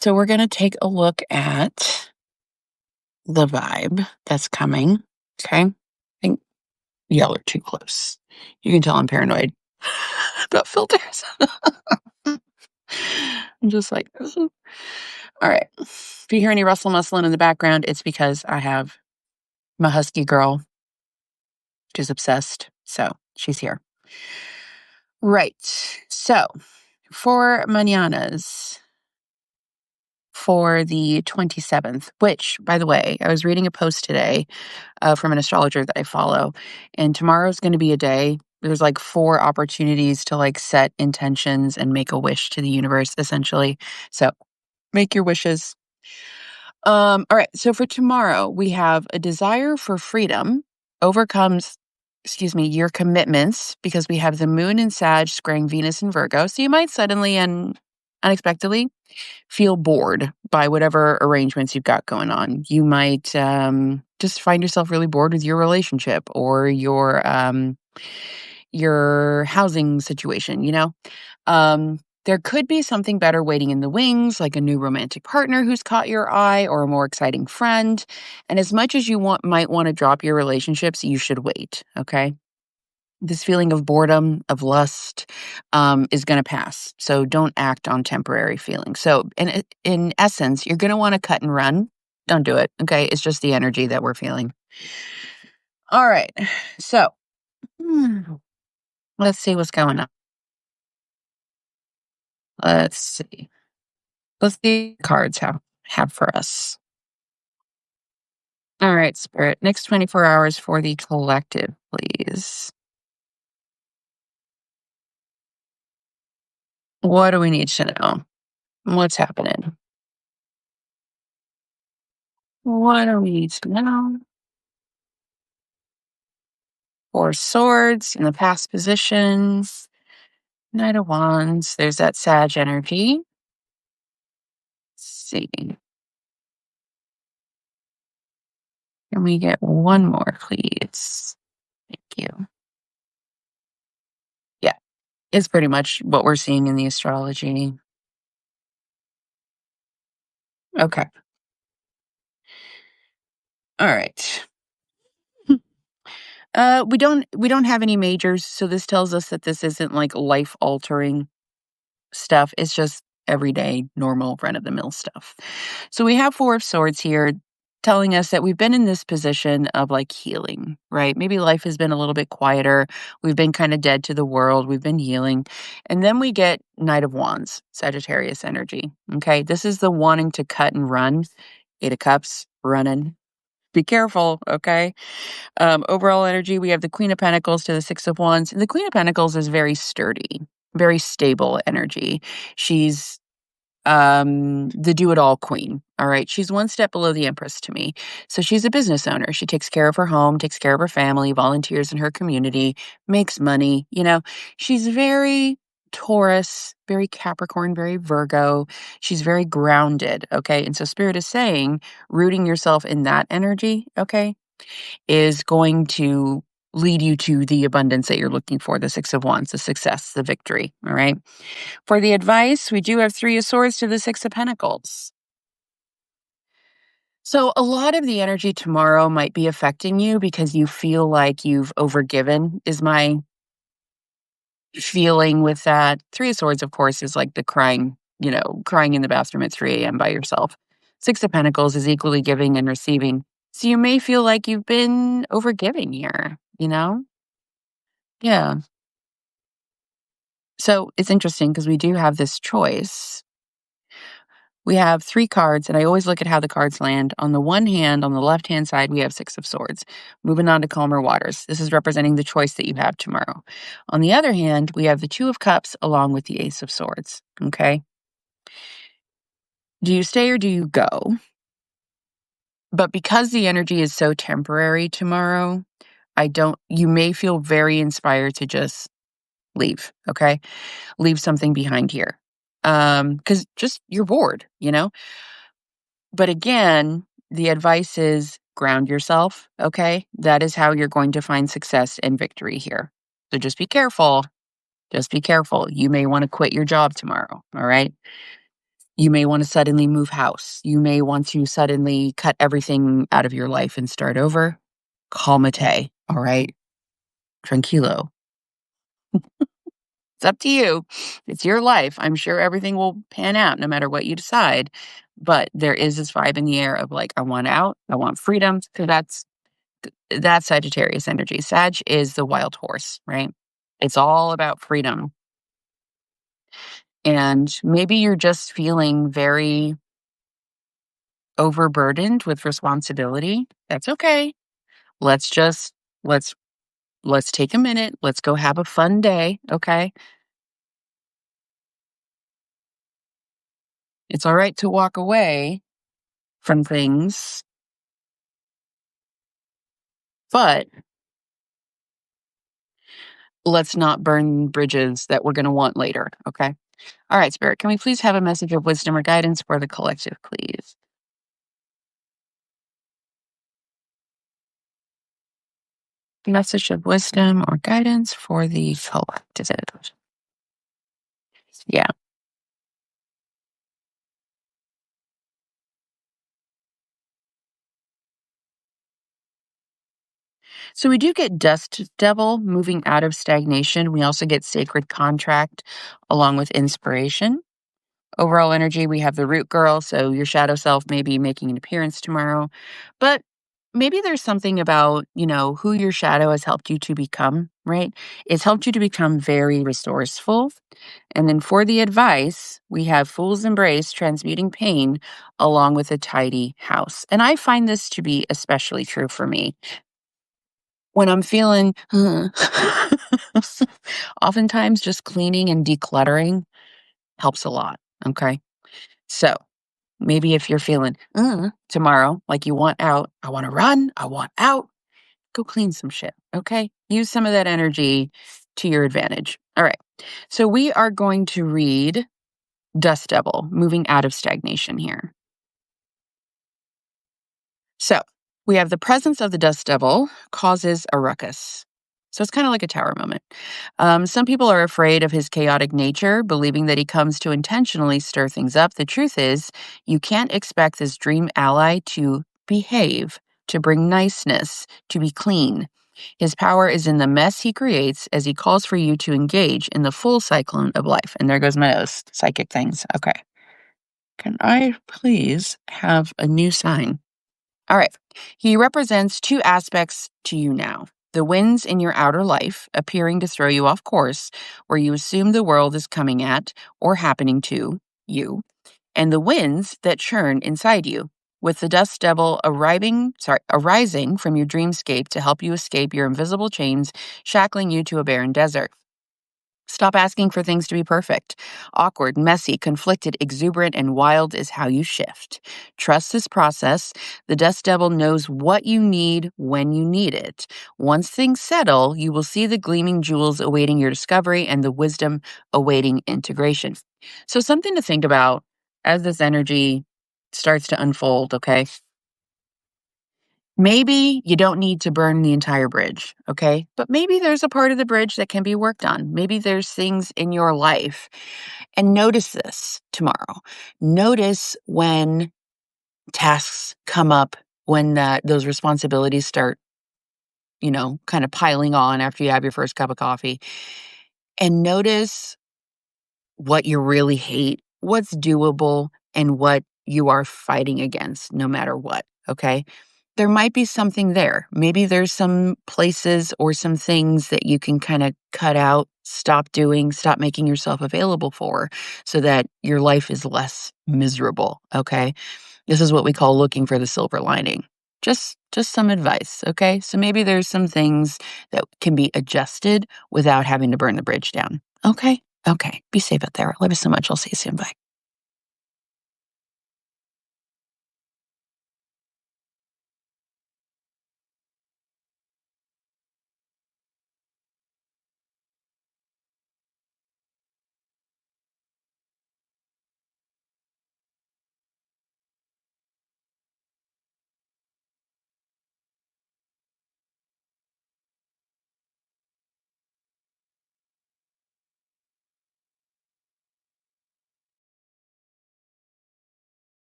So we're going to take a look at the vibe that's coming. Okay. I think y'all are too close. You can tell I'm paranoid about filters. I'm just like, "Ugh." All right. If you hear any rustle muscling in the background, it's because I have my husky girl. She's obsessed. So she's here. Right. So for mananas, for the 27th, which, by the way, I was reading a post today from an astrologer that I follow. And tomorrow's going to be a day. There's like 4 opportunities to like set intentions and make a wish to the universe, essentially. So make your wishes. All right. So for tomorrow, we have a desire for freedom overcomes, excuse me, your commitments because we have the moon in Sag squaring Venus in Virgo. So you might suddenly and unexpectedly feel bored by whatever arrangements you've got going on. You might just find yourself really bored with your relationship or your housing situation, there could be something better waiting in the wings, like a new romantic partner who's caught your eye or a more exciting friend. And as much as you might want to drop your relationships, you should wait, okay? This feeling of boredom, of lust, is going to pass. So don't act on temporary feelings. So in essence, you're going to want to cut and run. Don't do it. Okay. It's just the energy that we're feeling. All right. So hmm, let's see what's going on. Let's see. Let's see what cards have for us. All right, Spirit. Next 24 hours for the collective, please. What do we need to know? What's happening? What do we need to know? 4 swords in the past positions. Knight of Wands. There's that Sag energy. Let's see. Can we get one more, please? Thank you. Yeah, it's pretty much what we're seeing in the astrology. Okay. All right. We don't have any majors, so this tells us that this isn't like life altering stuff. It's just everyday, normal, run of the mill stuff. So we have 4 of Swords here telling us that we've been in this position of like healing, right? Maybe life has been a little bit quieter. We've been kind of dead to the world. We've been healing. And then we get Knight of Wands, Sagittarius energy. Okay. This is the wanting to cut and run. 8 of Cups, running. Be careful. Okay. Overall energy, we have the Queen of Pentacles to the 6 of Wands. And the Queen of Pentacles is very sturdy, very stable energy. She's the do-it-all queen. All right. She's one step below the Empress to me. So she's a business owner. She takes care of her home, takes care of her family, volunteers in her community, makes money. She's very Taurus, very Capricorn, very Virgo. She's very grounded. Okay. And so Spirit is saying, rooting yourself in that energy, okay, is going to lead you to the abundance that you're looking for, the 6 of Wands, the success, the victory. All right. For the advice, we do have 3 of Swords to the 6 of Pentacles. So a lot of the energy tomorrow might be affecting you because you feel like you've overgiven, is my feeling with that. 3 of Swords, of course, is like the crying in the bathroom at 3 a.m. by yourself. 6 of Pentacles is equally giving and receiving. So you may feel like you've been overgiving here. Yeah. So it's interesting because we do have this choice. We have 3 cards, and I always look at how the cards land. On the one hand, on the left-hand side, we have 6 of Swords. Moving on to calmer waters. This is representing the choice that you have tomorrow. On the other hand, we have the 2 of Cups along with the Ace of Swords. Okay? Do you stay or do you go? But because the energy is so temporary tomorrow, you may feel very inspired to just leave, okay? Leave something behind here. Because just you're bored. But again, the advice is ground yourself, okay? That is how you're going to find success and victory here. So just be careful. Just be careful. You may want to quit your job tomorrow, all right? You may want to suddenly move house. You may want to suddenly cut everything out of your life and start over. Calmate, all right? Tranquilo. It's up to you. It's your life. I'm sure everything will pan out no matter what you decide. But there is this vibe in the air of like, I want out, I want freedom. Because that's Sagittarius energy. Sag is the wild horse, right? It's all about freedom. And maybe you're just feeling very overburdened with responsibility. That's okay. Let's just let's let's take a minute. Let's go have a fun day, okay? It's all right to walk away from things, but let's not burn bridges that we're going to want later, okay? All right, Spirit, can we please have a message of wisdom or guidance for the collective, please? Message of wisdom or guidance for the collective. Yeah. So we do get dust devil moving out of stagnation. We also get sacred contract along with inspiration. Overall energy, we have the root girl, so your shadow self may be making an appearance tomorrow. But maybe there's something about, who your shadow has helped you to become, right? It's helped you to become very resourceful. And then for the advice, we have Fool's Embrace, transmuting pain, along with a tidy house. And I find this to be especially true for me. When I'm feeling, oftentimes just cleaning and decluttering helps a lot. Okay. So maybe if you're feeling tomorrow, like you want out, I want to run, I want out, go clean some shit. Okay. Use some of that energy to your advantage. All right. So we are going to read Dust Devil, moving out of stagnation here. So we have the presence of the dust devil causes a ruckus. So it's kind of like a tower moment. Some people are afraid of his chaotic nature, believing that he comes to intentionally stir things up. The truth is, you can't expect this dream ally to behave, to bring niceness, to be clean. His power is in the mess he creates as he calls for you to engage in the full cyclone of life. And there goes my nose, psychic things. Okay. Can I please have a new sign? All right. He represents two aspects to you now: the winds in your outer life, appearing to throw you off course, where you assume the world is coming at or happening to you, and the winds that churn inside you, with the dust devil arising from your dreamscape to help you escape your invisible chains, shackling you to a barren desert. Stop asking for things to be perfect. Awkward, messy, conflicted, exuberant, and wild is how you shift. Trust this process. The dust devil knows what you need when you need it. Once things settle, you will see the gleaming jewels awaiting your discovery and the wisdom awaiting integration. So, something to think about as this energy starts to unfold, okay? Maybe you don't need to burn the entire bridge, okay? But maybe there's a part of the bridge that can be worked on. Maybe there's things in your life. And notice this tomorrow. Notice when tasks come up, when those responsibilities start, kind of piling on after you have your first cup of coffee. And notice what you really hate, what's doable, and what you are fighting against no matter what, okay? There might be something there. Maybe there's some places or some things that you can kind of cut out, stop doing, stop making yourself available for so that your life is less miserable, okay? This is what we call looking for the silver lining. Just some advice, okay? So maybe there's some things that can be adjusted without having to burn the bridge down. Okay? Okay. Be safe out there. Love you so much. I'll see you soon. Bye.